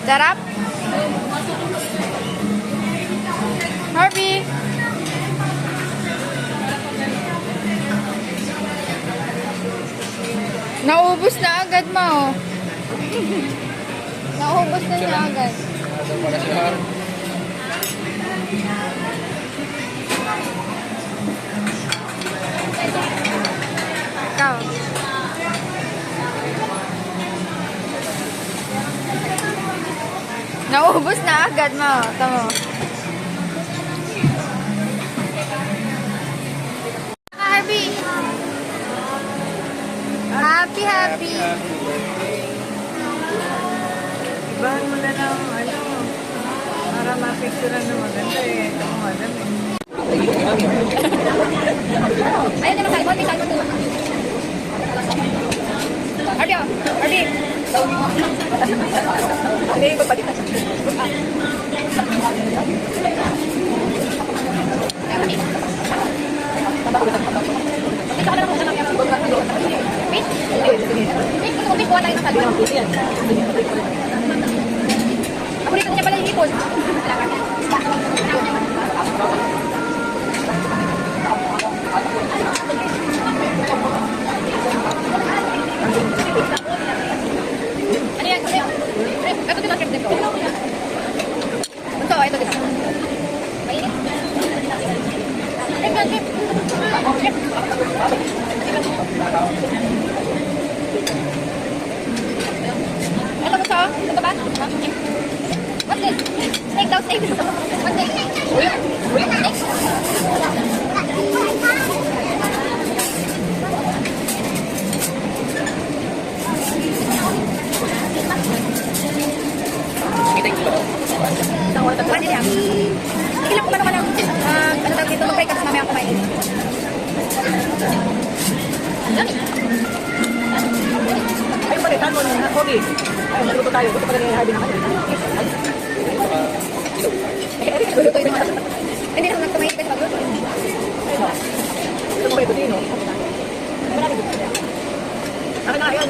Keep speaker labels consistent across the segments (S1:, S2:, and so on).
S1: Sarap? Harvey! Naubos na agad mo. Naubos na niya agad. Ikaw. Naubos na agad mo. Tamo. Harvey. Happy.
S2: Ibahan mo na lang, para mapicturean na maganda eh. Ito mo alam eh.
S1: Ayun naman, salmon. May salmon doon. Harvey.
S2: Hindi, ipapagita.
S1: Ako rin niya pala yung hipon. Ano yan? Ito din ang trip ko. Ito din. Mainit. Ito gusto? Ito ba? What's this? Snake daw, snake. What's this? Pwede yan. Sige lang kung ano ano tawag dito, mag-break kasi mamaya kumain.
S2: Ayun pala, saan mo na, Kobe? Ayun, naluto tayo. Gusto pala ni Harvey na kayo.
S1: Luto ito. Hindi naman nagkamay ito sa pagluto.
S2: Ito mo ba ito din, no? Akin na yan.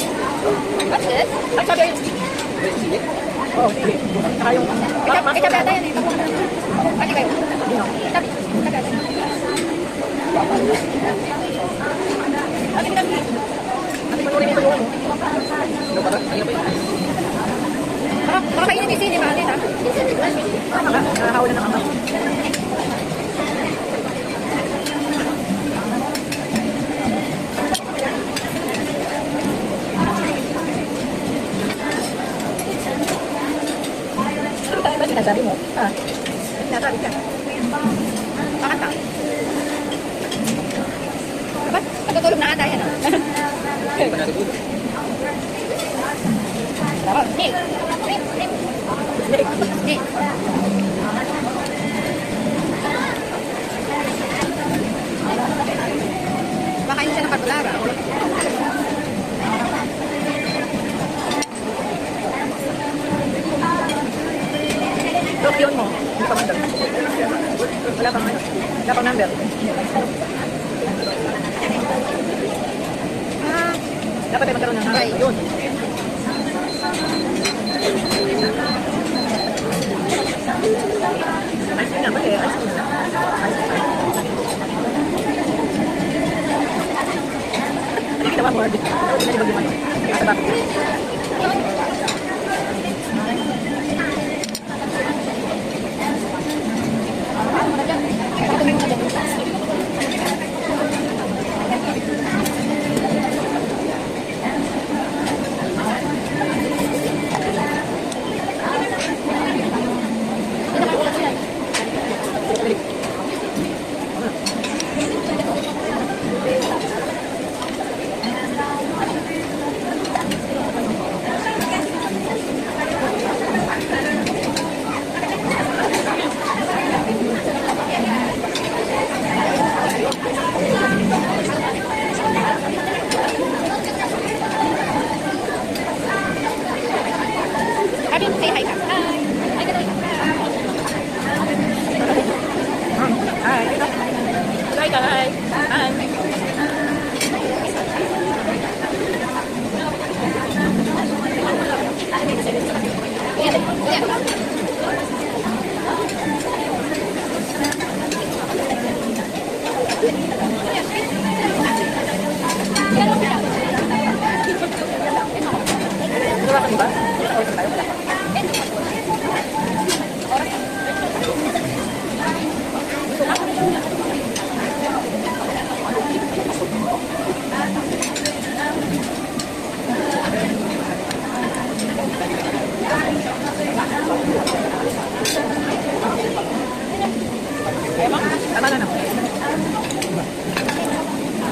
S1: What's this?
S2: Ay, sabi ayun. Oh, sige. Saka yung...
S1: Ikaw yata yan eh. Pati kayo. Tabi. Baka kainin yung sili, mahal din ha.
S2: Nakahawala na kama. Ano ba sinasabi mo? Sinasabi ka.
S1: Bakit pa? Ba't? Natutulog na ata yan ha. Nick. Makain siya ng carbonara.
S2: Look yun mo. Hindi pa man doon. Wala pang ano. Wala pang number. Dapat ay magkaroon ng number. Yun. Ice cream naman eh. Ice cream na. Hindi kita mo. Hindi na mag-iman. Sa bakit. Tama na.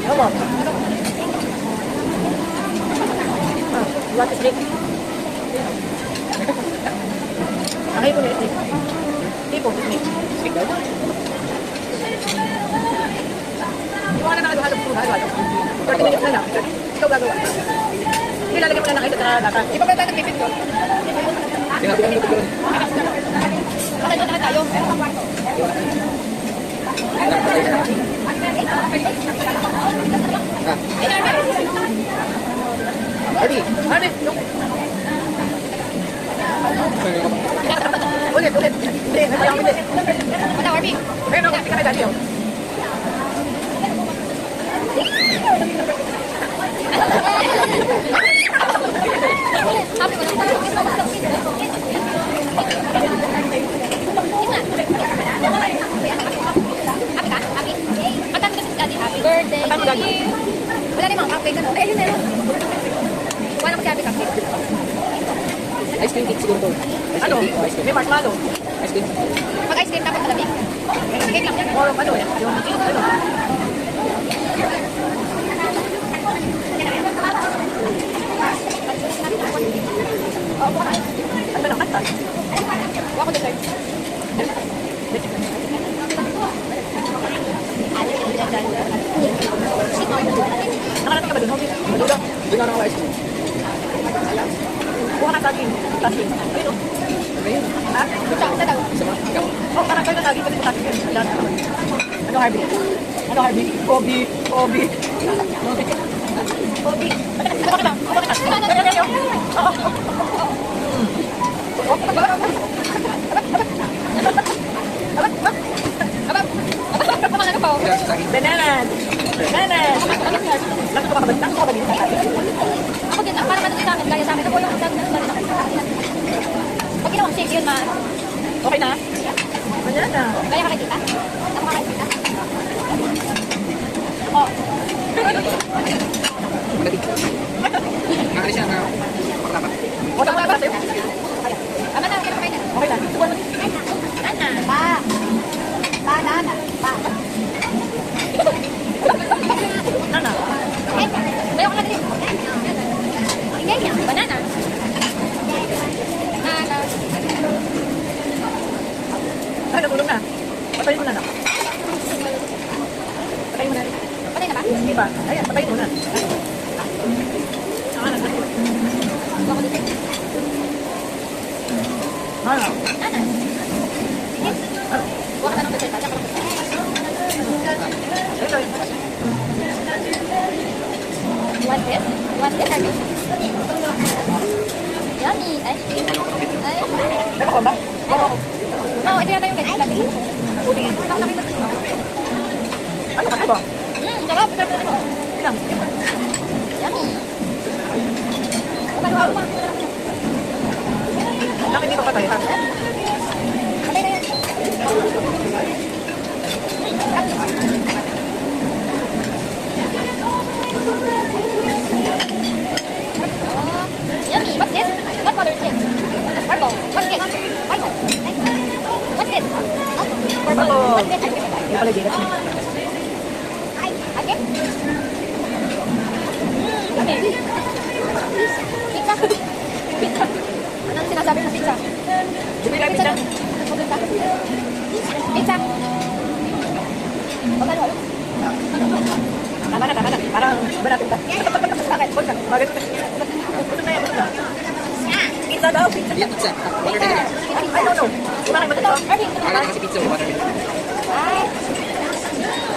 S2: Ano? What is it? Ang ipon ulit. Ipon ulit. Speak daw. Yung mga nakahalo-halo po, halo-halo. 30 minutes na lang. Ikaw gagawa. Ilalagay mo na lang ito sa lata. Iba ba tayo nagpipit ko? Bakit na tayo? Hardy! Hardy! Ulit! Hindi! Nagpayang ulit!
S1: Wala, Warby.
S2: Pero kasi ka na dati yun.
S1: Sabi ko lang. Happy ka? Happy? Magkano kasi si Daddy? Happy birthday.
S2: Magkano mo, Daddy?
S1: Wala namang cupcake. Ano? Ayun meron. Wala mo si Happy cupcake.
S3: Ice cream cake siguro to.
S2: Ano? May marshmallow.
S3: Ice cream.
S1: Pag ice cream tapos malamig. Cake lang yan.
S2: Or ano eh? Yung ano? Ano na? Kanta?
S1: Huwag ko dessert.
S2: Nakarating ka ba dun? Madulog.
S3: Doon nga ako ice cream.
S2: Buka ka saging. Saging. Ayun o.
S3: Ayun.
S2: Ha?
S1: Isa daw.
S3: Isa ba? Ikaw.
S2: Oh, parang kayo na saging kasi saging. Ano Harvey? Ano Harvey? Kobe. Kobe. Kobe. Bakit ba? Bakit ba?
S3: Ilan sa akin?
S2: Bananas! Bananas! Laki ko ba kabalik? Laki ko ba dito sa akin?
S1: Ako din, para manatili sa akin, gaya sa akin. Ako yung dad na rin ako. Pag ginawang shake yun,
S2: Okay na? Banana.
S1: kaya ka kay tita? Ako ka kay tita? Oh.
S3: Magati. Nakali siya na paklapa.
S2: O, tama ba sa'yo?
S1: Ama na, kaya kayo na.
S2: Okay na. Subuan mo.
S1: Nana. Ba. Banana. Ba.
S2: Nana.
S1: Eh, bayo ka na din. Ingay niya. Banana. Nana.
S2: Ay, natulog na. Patayin mo na na. Patayin mo na.
S1: Patay na ba?
S2: Hindi pa. Ayan, patayin mo na.
S1: Huwag ko dito.
S2: Ano?
S1: Nana. Sige. Huwag ka na ng dessert. Tsaka lang.
S2: Ito.
S1: You want this? You want this, Harvey? Yummy. Ice cream. Ay.
S2: Meron ko ba?
S1: Oo, ito yata yung ganyan lagi.
S2: Utingin.
S1: Ako nakita ko.
S2: Ano ka ba?
S1: Sarap. Sarap na ito.
S2: Ilang?
S1: Yummy. Ano ba?
S2: Bakit hindi pa patay? Ha?
S1: Patay na yan. Yummy. What's this? What color is this? Purple. What's this? Purple. What's this? Purple. What's this?
S2: Hindi pala gigas niya.
S1: Again? Okay. Pizza. Pizza. Anong sinasabi ng pizza?
S2: Hindi ka pizza.
S1: Pizza. Pizza. Magano?
S2: Tama na, tama na. Parang ba natin ba? Bakit? Huwag ka. Bakit? Busog na yan, busog na. Pizza daw, pizza.
S3: Yan, pizza. Order ka na.
S2: I don't know. Kumain ba dito?
S3: Akala ko kasi pizza o water.
S1: Ay.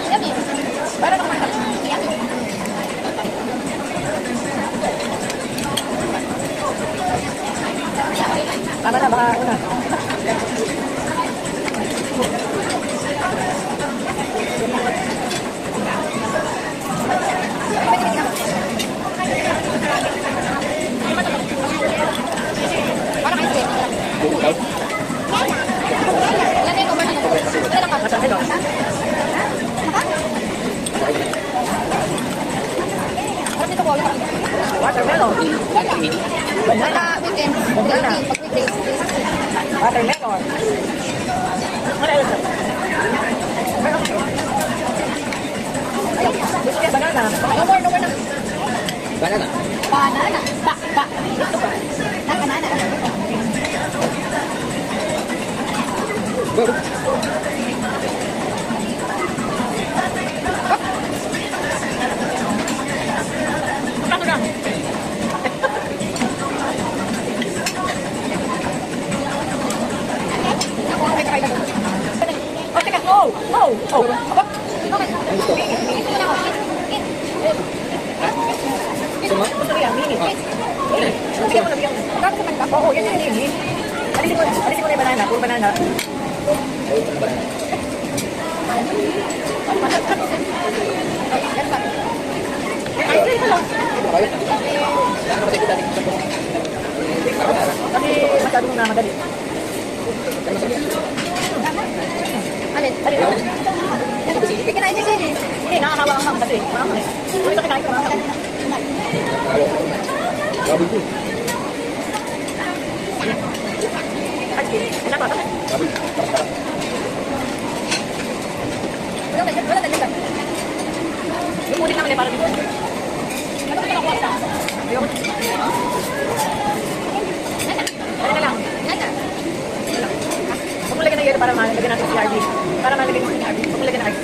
S1: Yummy.
S2: Parang kumain ka.
S1: Yummy.
S2: Tama na, baka una.
S1: Parang ice cream. Yan na yung over na yun. Wala lang ka.
S2: Masarap ito.
S1: Parang dito ko.
S2: Watermelon. Banana.
S1: Weekend.
S2: Banana.
S1: Pag weekdays.
S2: Watermelon. Ano yun? Gusto niya banana.
S1: No more na.
S3: Banana.
S1: Banana. Ba. Na banana.
S2: Ano lang?
S1: Ako ang may kakain na.
S2: Oh, teka. Oh. Aba.
S1: Okay. Ito na ako.
S3: Suma?
S2: Gusto ko yan. Mini. Mini. Bigyan mo na, bigyan mo.
S1: Dapat sa kanila.
S2: Oo, yan yung mini. Alisin mo na yung banana. Puro banana.
S1: Yan ba?
S2: Ay, ay, ito lang. Kasi masyadong na madali.
S1: Alin? Kinain niya siya.
S2: Hindi, nakakawa ang mga kasi. Kung ito kinain ko, nakakawa.
S3: Baboy ko.
S2: Ay, sige. Wala pa.
S1: Wala talaga.
S2: Yung ulit naman eh, para dito.
S1: Ano ka nakuha sa?
S2: Ayoko. Ano na lang.
S1: Yan na.
S2: Huwag mo lagyan ng yelo para malagyan natin si RB. Para malagyan mo si RB. Huwag mo lagyan ng ice.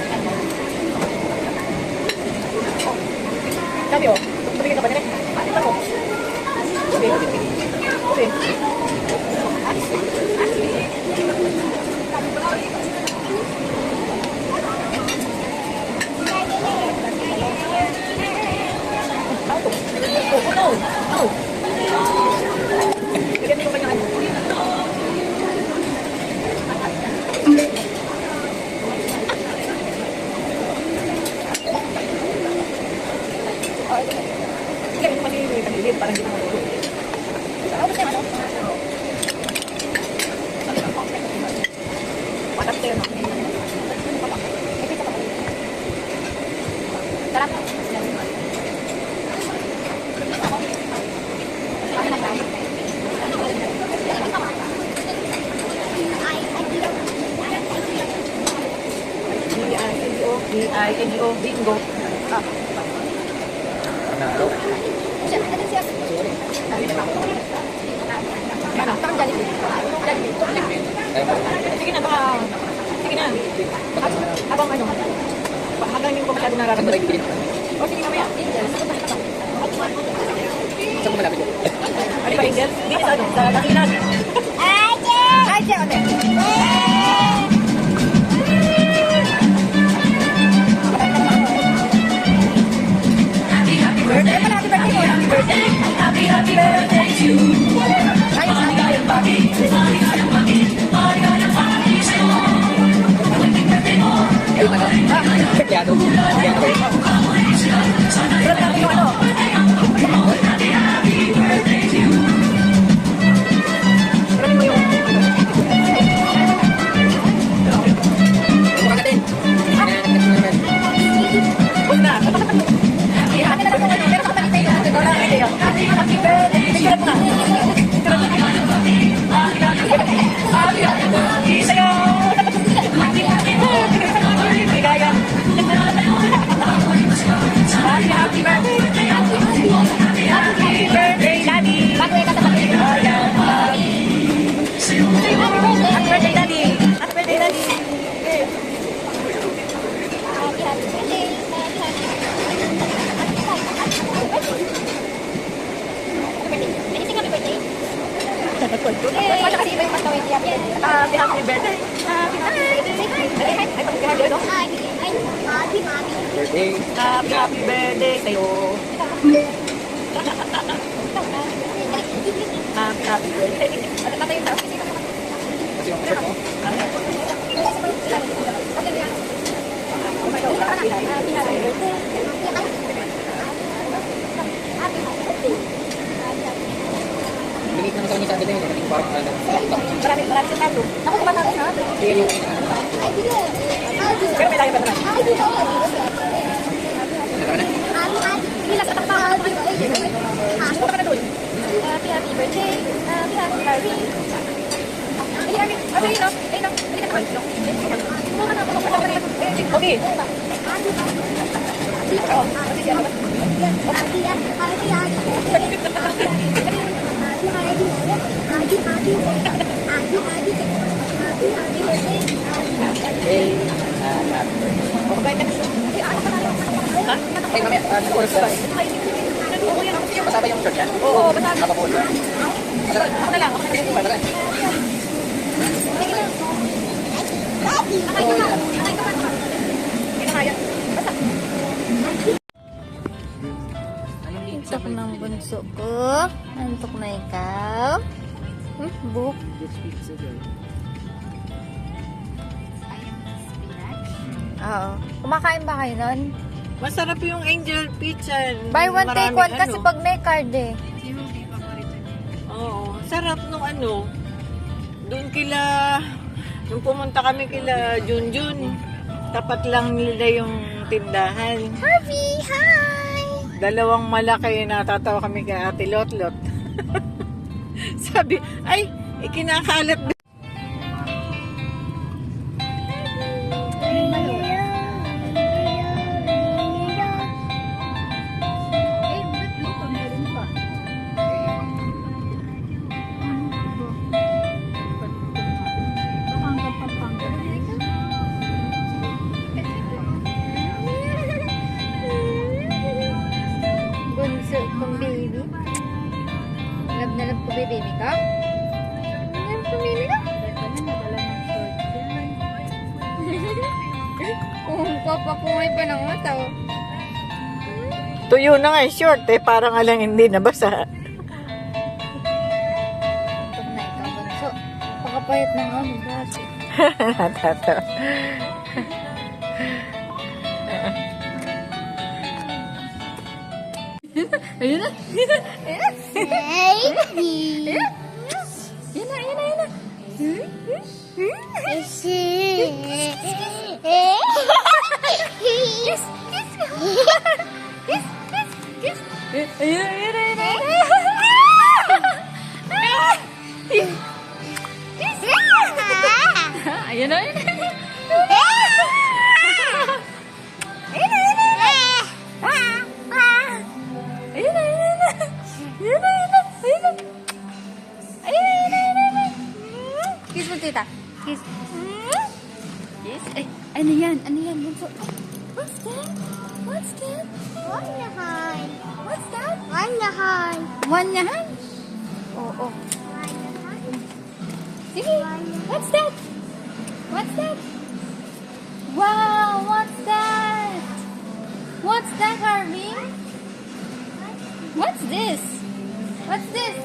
S2: Sabi oh, tumigil ka ba nila? Ano mo? Sabi. Sabi. Oh, no. No. Bigyan mo yung kanyang ano. Bigyan mo kasi yung tagilid, parang hindi mo matulog.
S1: Ano ba siya? Ano?
S2: Matap tayo, no?
S1: Sarap.
S2: B-I-N-G-O, bingo. Ah,
S3: Panalo.
S1: Siya, ano siya?
S2: ano?
S1: Parang Jollibee. Jollibee.
S2: Sige na, baka... Sige na. Habang ano? Hanggang hindi ko pa masyado
S3: Saan ba
S2: nararamdaman.
S3: tayo bibili?
S2: O, sige mamaya.
S3: Saan ba malapit yun?
S2: Ano ba, Angel? Dito sa ano? Sa Dakilan.
S1: Ay, siya, ote. Birthday pala, happy birthday mo. Happy birthday. Happy birthday to you. Ayos,
S3: Ay, ano? Piano. Piano ba yun?
S2: Sulat natin yung ano? Suratin mo yung...
S3: Huwag ka din. Hinanagnas mo naman.
S2: Huwag na.
S1: Happy na lang kung ano. Pero kapag ito yung
S2: Wala ang idea. Happy birthday. Sulat mo na. Sa'yo! Ligaya. Happy birthday. Happy birthday, Daddy.
S1: bago yung kasabay.
S2: Happy birthday, Daddy. Happy birthday, Daddy.
S1: Happy birthday. Anything happy birthday? Paano kasi iba yung pastawin niya?
S2: Happy birthday. Happy birthday. Ay, pagkakali, no?
S3: Birthday.
S2: Happy birthday sa'yo. Happy birthday.
S1: Tatay yung tapos.
S3: Kasi yung shirt ko. Limit naman sa kanya sabi na yun. Kasi parang
S2: Marami sa tato.
S1: Ako tumatapos na.
S3: Kaya yung
S2: Pero may tayo pa naman.
S1: Bilas at ang
S2: Huwag ka na doon.
S1: Happy, happy birthday. Happy, happy birthday. Ay, Arvin. Arvin, no? Ay, no. Hindi ka naman. Kumuha ka na. Kumuha ka na.
S2: Okay. Okay ka na. Ha?
S3: Ay, mamaya. Oras na. Masaba yung shirt yan?
S2: Oo, basta.
S3: Kapapul.
S2: Ako na lang. Ako na lang.
S3: Tara.
S2: Hindi na kaya. Basta.
S1: Antok ng bunso ko. Antok na ikaw. Book. Oo. Kumakain ba kayo nun?
S2: Masarap yung angel pizza.
S1: Buy one, take
S2: Maraming
S1: one kasi
S2: ano.
S1: pag may card eh.
S2: Oo. Sarap nung ano. Doon nung pumunta kami kila Junjun, tapat lang nila yung tindahan.
S1: Harvey, hi!
S2: Dalawang malaki, natatawa kami kay Ate Lotlot. Sabi, ay, ikinakalat ba?
S1: Bunso kong baby. Love na love ko ba baby ka? Love ko baby ka? Kung papakungay pa ng mata oh.
S2: Tuyo na nga, short eh, parang alang hindi nabasa.
S1: Antok na ikaw bunso. Pakapayat ng ano kasi.
S2: Natatawa.
S1: Ayun na. Ayun na. Yun na, yun na, yun na. Kiss, kiss. Kiss, kiss, kiss. Ayun na, ayun na, ayun na. Kiss. Ayun na, ayun na. Ayun na, ayun na. Ayun na, ayun na. Ayun na. Ayun na, ayun na. Kiss mo, tita. Kiss. Kiss. Ay, ano yan? Ano yan? Bunso. What's that? What's that?
S4: Wonderhorn.
S1: What's that?
S4: Wonderhorn.
S1: Wanyahan? Oo. Sige. What's that? What's that? Wow, what's that? What's that, Harvey? What's this? What's this?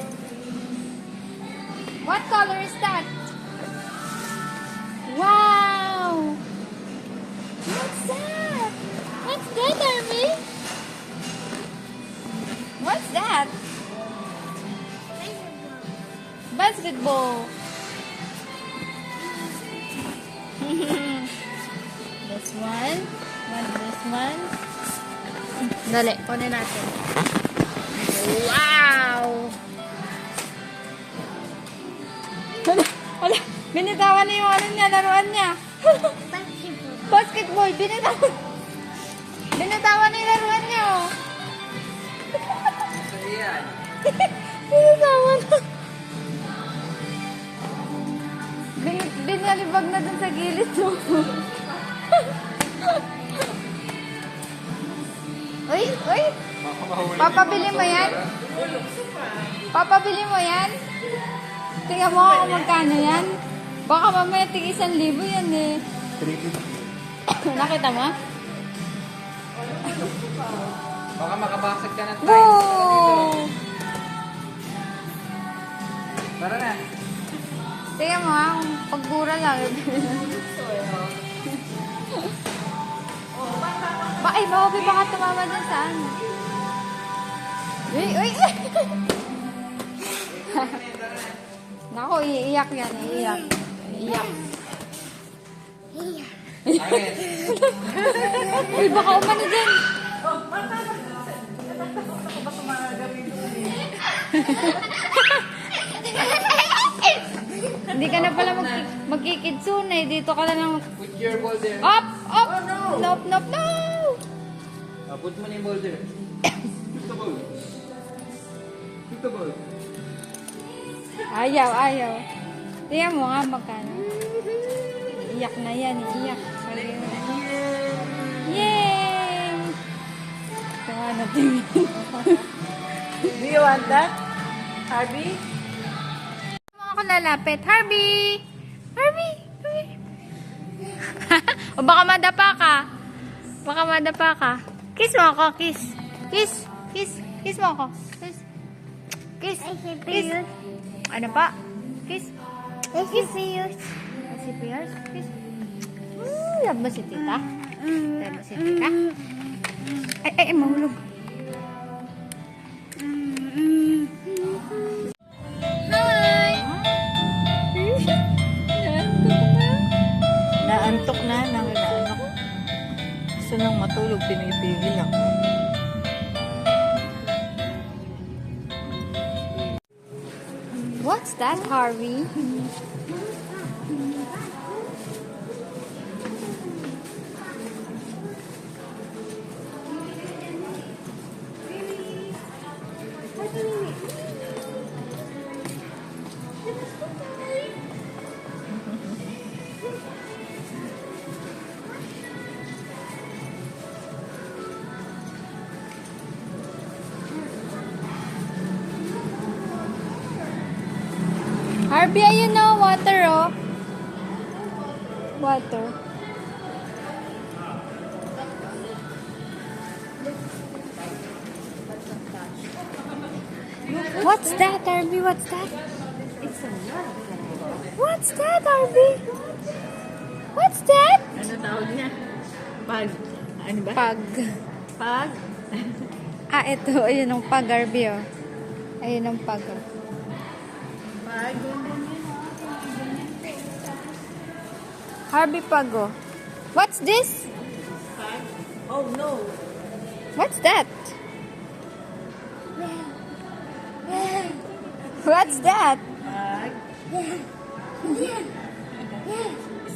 S1: What color is that? Wow! What's that? What's that, Harvey? What's that? Basketball. This one. This one. Dali, kunin natin. Wow! Hala, binitawan na yung ano niya, laruan niya. Basketball, binitawan. Binitawan na yung laruan niya, oh. Binitawan na. Binalibag na dun sa gilid, oh. Uy, uy. Papabili mo yan? Papabili mo yan? Tingnan mo kung magkano yan. Baka mamaya tig 1,000 yan eh. Nakita mo?
S3: Baka makabasag ka na tayo.
S1: Wow!
S3: Tara na.
S1: Tingnan mo ha, kung pagdura lang. Ay, Bobby, baka tumama dyan sa ano. Uy, uy! Naku, iiyak yan, iiyak. Iiyak. Uy, baka umano dyan. Hindi ka na pala magkikitsune. Dito ka na lang.
S3: Put your ball there.
S1: Up! Up! Nope, nope, no!
S3: Put mo na yung ball there. Put the ball. Put the ball.
S1: Ayaw, ayaw. Tingnan mo nga magkano. Iiyak na yan, iiyak. Yay! Kaya natin.
S2: Do you want that? Harvey?
S1: Ako lalapit. Harvey! Harvey! Harvey! O baka madapa ka. Baka madapa ka. Kiss mo ako, kiss. Kiss. Kiss. Kiss mo ako. Kiss. Kiss. Kiss. Ano pa? Kiss. Kiss. Si Pierce. Kiss. Love mo si tita? Love mo si tita? Ay, mahulog. Hi!
S2: Naantok na. Naantok. Gusto nang matulog. Pinipigil lang.
S1: What's that, Harvey? Harvey, ayun na, water, oh. Water. What's that, Harvey? What's that?
S2: It's a lot.
S1: What's that, Harvey? What's that?
S2: Ano tawag niya? Pag. Ano ba?
S1: Pag.
S2: Pag.
S1: Ito. Ayun ang pag, Harvey, oh. Ayun ang pag, oh.
S2: Pag.
S1: Harvey pag, oh. What's this?
S2: Pag. Oh no.
S1: What's that? What's that?
S2: Pag.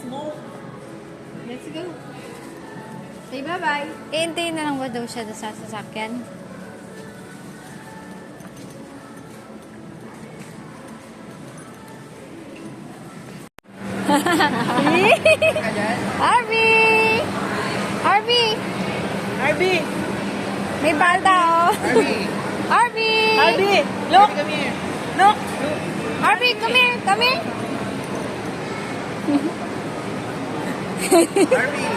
S2: Smoke.
S1: Let's go. Say bye-bye. Iintayin na lang ba daw siya sa sasakyan? Harvey! Harvey!
S2: Harvey!
S1: May balda, oh.
S3: Harvey!
S1: Harvey!
S2: Harvey! Look!
S3: Come here.
S2: Look!
S1: Harvey, come here. Come here.
S3: Harvey!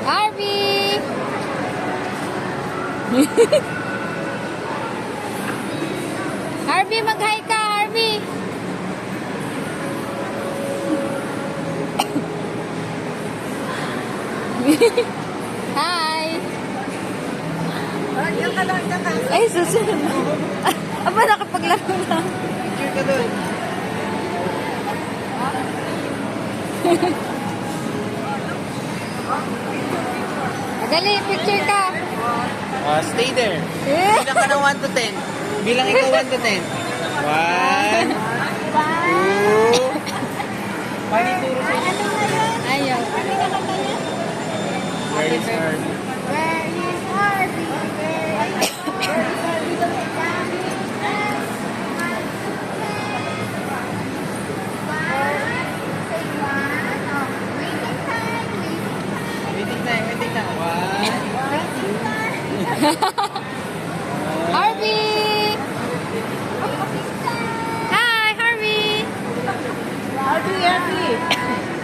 S1: Harvey! Harvey, mag-hi ka, Harvey. Hi!
S2: Yan ka lang, yan ka.
S1: Ay, susunod na. Aba, nakapaglaro na.
S3: Picture ka doon.
S1: Dali, picture ka.
S3: Stay there. Bilang ka ng 1 to 10. Bilang ikaw 1 to 10. 1, 2. Panituro sa inyo.
S1: Ayaw.
S3: Where is Harvey?
S4: Where is Harvey? Where is Harvey?
S3: Waiting time, waiting time. 1.
S1: Harvey! Hi, Harvey!
S2: Harvey, Harvey!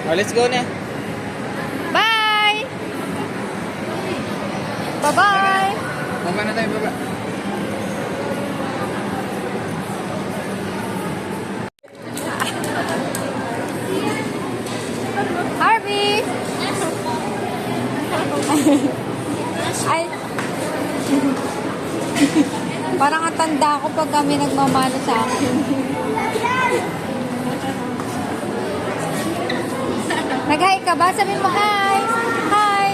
S3: Oh, let's go na.
S1: Bye! Bye-bye!
S3: Baba na tayo, baba.
S1: Ay. Parang ang tanda ko pag kami nagmamano sa akin. Nag-hi ka ba? Sabi mo, hi! Hi!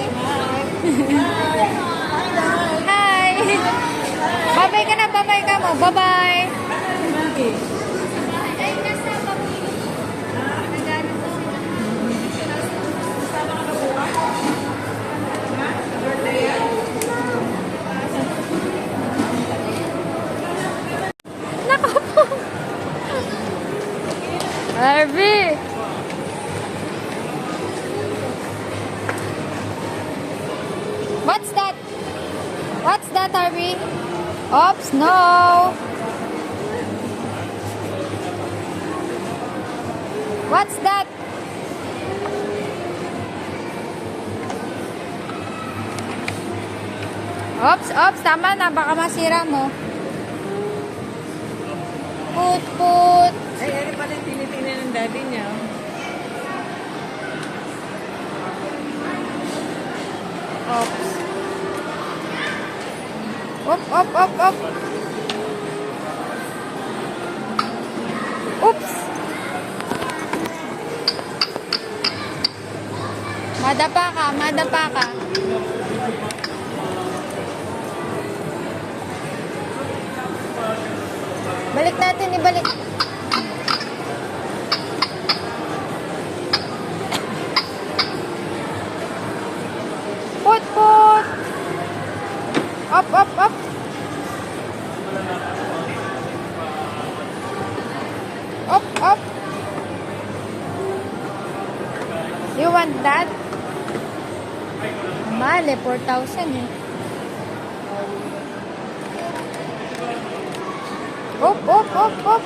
S1: Hi! Babay ka na, babay ka mo. Bye-bye! Harvey! What's that? What's that, Harvey? Oops, no! What's that? Oops, oops, tama na. Baka masira mo. Put, put.
S2: Ay, ano pala yung tinitingnan ng daddy niya?
S1: Oops. Op, op, op, op. Oops. Madapa ka, madapa ka. Balik natin, ibalik. Put, put. Up, up, up. Up, up. You want that? Mali, 4,000 eh. Up, up, up, up.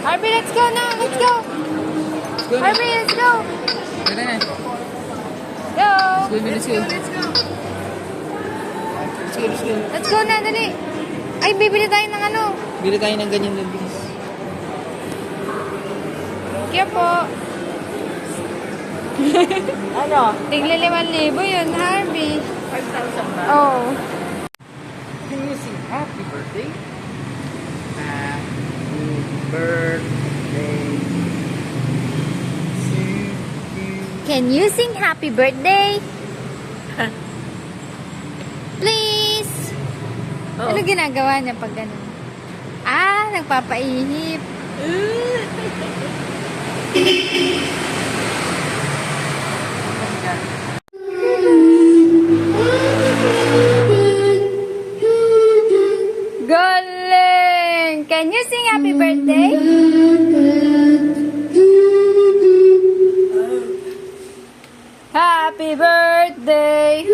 S1: Harvey, let's go now. Let's go. Harvey, let's go.
S3: Tara na.
S1: Go.
S3: Let's go. Let's go.
S1: Let's go na, dali. Ay, bibili tayo ng ano.
S3: Bili tayo ng ganyan na bilis.
S1: Kaya po.
S2: Ano?
S1: Tigli 5,000 yun, Harvey.
S2: 5,000 ba?
S1: Oh.
S3: Can you sing happy birthday? Happy birthday to you.
S1: Can you sing happy birthday? Please.
S2: Oh.
S1: Ano ginagawa niya pag ganun? Ah, nagpapaihip. Galing! Can you sing happy birthday? Happy birthday!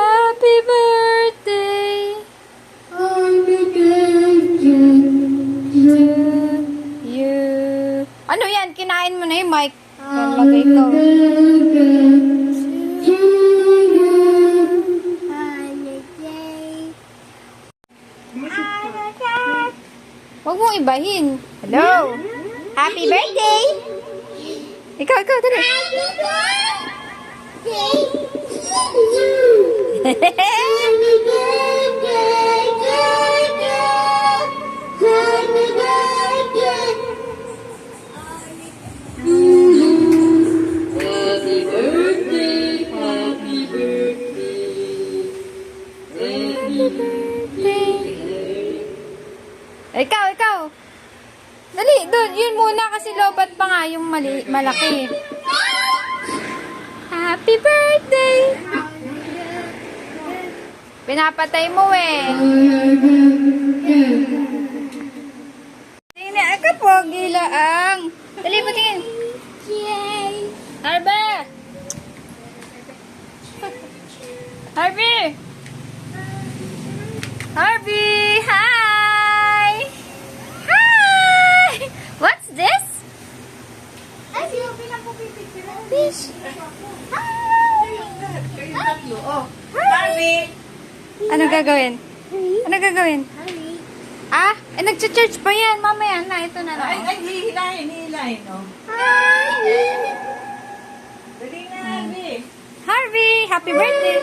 S1: Happy birthday to you. Ano yan? Kinain mo na yung mic. Lagay ko. Huwag mong ibahin. Hello. Happy birthday. Ikaw, dali. Ikaw. Dali, doon. Yun muna kasi lobat pa nga yung malaki. Happy birthday! Pinapatay mo eh. Tingnan, ako po, gilaang. Dali mo tingin. Harvey! Harvey! Harvey! Hi! Hi! What's this? kiss.
S2: Kayo tatlo. Oh. Barbie!
S1: Ano gagawin? Ano gagawin? Ah? Eh, nag-church pa yan. Mamaya na. Ito na
S2: Ay,
S1: lang.
S2: ay, hihilahin. Oh. Dali na, Barbie.
S1: Harvey, happy birthday.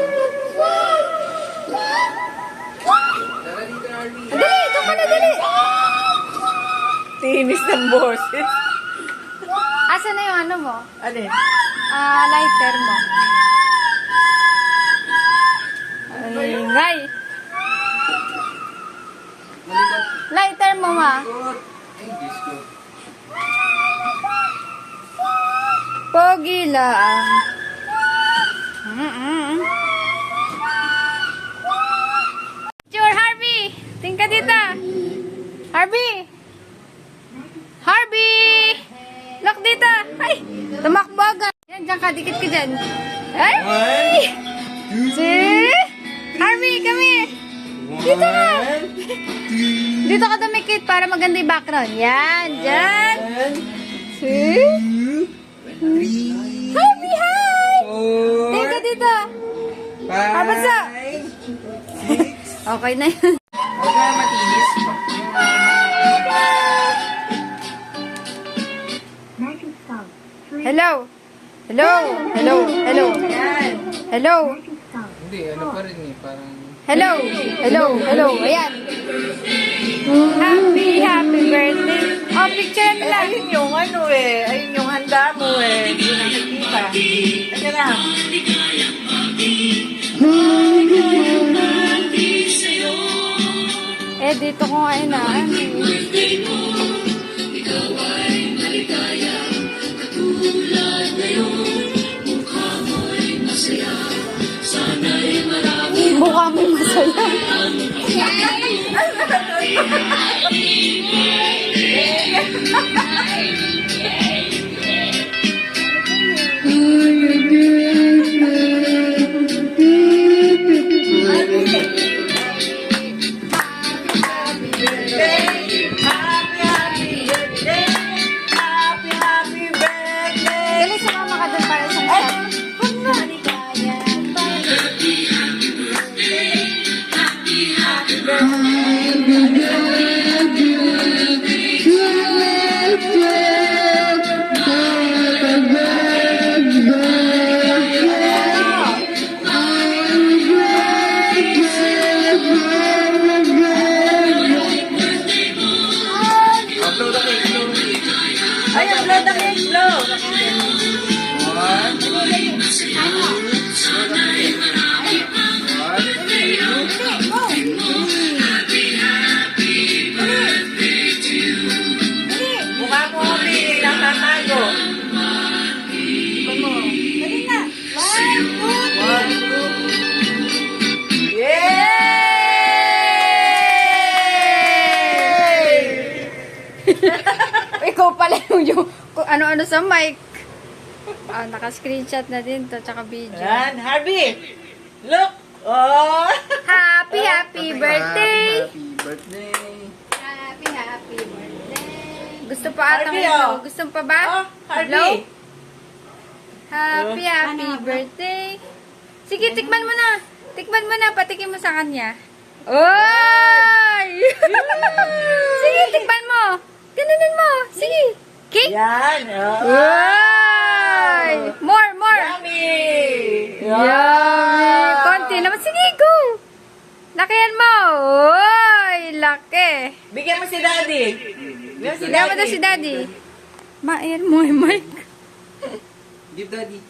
S3: Tara dito, Harvey.
S1: Dali, ito ka na, dali.
S2: Tinis ng boses.
S1: Asa na yung ano mo?
S2: Ano eh?
S1: Lighter mo. Ay, ngay.
S3: Malikot.
S1: Lighter mo, ma.
S3: Malikot. Ay, Diyos ko.
S1: Pogi lang. Picture, Harvey. Tingka dito. Harvey. Harvey. Look dito. Ay, tumakbo agad. Yan, dyan ka. Dikit ka dyan. Ay. See? Harvey, come here. Dito ka. Dito ka dumikit para maganda yung background. Yan, dyan. See? Harvey, hi. Tingka dito. Ah, basta. Okay na yun.
S3: Huwag ka matinis.
S1: Hello. Hello. Hello. Hello. Hello.
S3: Hindi, ano pa rin eh. Parang...
S1: Hello. Hello. Hello. Ayan. Happy birthday. Oh, picture nila.
S2: Ayun yung ano eh. Ayun yung handa mo eh. Hindi na nakikita. Teka lang.
S1: Eh, dito ko nga inaan. Mukha mo masaya.
S2: Happy birthday!
S1: Dali, sumama ka dun para sa masaya.
S3: Upload ako, upload ako.
S2: Ay, upload ang upload!
S3: One.
S2: Mukha mo kami nakatago. One, two. Yay!
S1: Ikaw pala yung kung ano-ano sa mic. Ah, naka-screenshot na din to, tsaka video.
S2: Yan, Harvey! Look! Oh!
S1: Happy birthday!
S3: Happy birthday.
S1: Happy birthday! Gusto pa atang
S2: Harvey,
S1: ito.
S2: oh.
S1: Gusto mo pa ba?
S2: Oh,
S1: Hello?
S2: Harvey!
S1: Happy birthday! Sige, tikman mo na. Tikman mo na, patikin mo sa kanya. Oy! Sige, tikman mo. Ganunin mo. Sige. Cake?
S2: Yan! Oh.
S1: Oy! More.
S2: Yummy!
S1: Yummy! Konti naman. Sige, go! Lakihan mo. Oy! Laki.
S2: Bigyan mo si Daddy. Bigyan mo si
S1: Bigyan mo daw si Daddy. Ayan mo yung mic.
S3: Give daddy.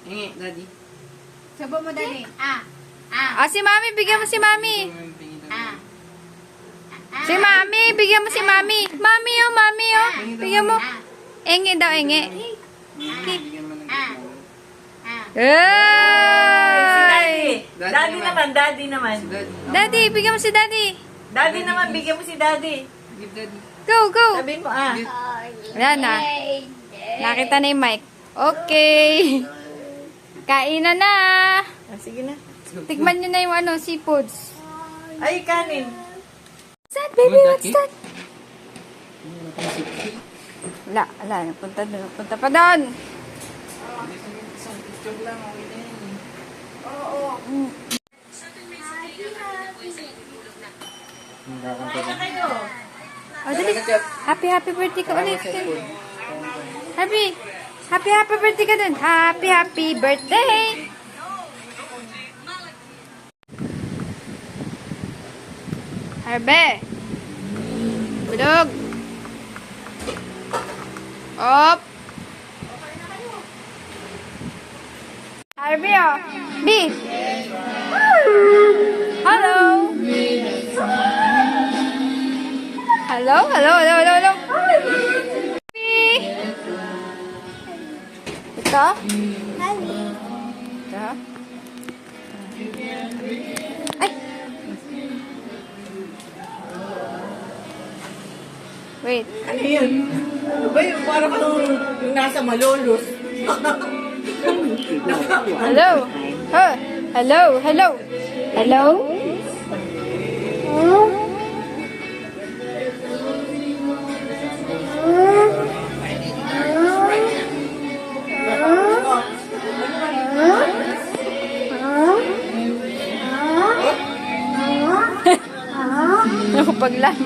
S3: Hingi, daddy.
S4: Sabo mo dali.
S1: Ah, si Mami. Bigyan mo si Mami. Si Mami. Bigyan mo si Mami. Mami, oh. Bigyan mo. Enge daw, enge.
S3: Bigyan mo ng
S1: Ay!
S2: Daddy naman, Daddy naman.
S3: daddy.
S1: Daddy, bigyan mo si Daddy.
S2: Daddy naman, bigyan mo si Daddy.
S3: Give daddy.
S1: Go.
S2: Sabihin mo, ah.
S1: Ayan na. Nakita na yung mic. Okay. Kainan na.
S2: Ah, sige na.
S1: Tikman nyo na yung seafoods.
S2: Ay, kanin.
S1: What's that, baby?
S3: Good,
S1: What's
S3: okay.
S1: that? Wala. Punta pa doon.
S3: Joke lang, okay na yun. Kakanta na.
S1: Oh, dali. Happy birthday ka ulit. Happy birthday ka dun. Happy birthday. Harbe. Bulog. Op. Harbe, oh. B. Hello. Hello. B. Ito? Ito? Ay! Wait.
S2: Ano yun? Ano ba yun? Parang yung nasa malolos.
S1: Hello? Huh? Hello? Hello? Nakapaglan.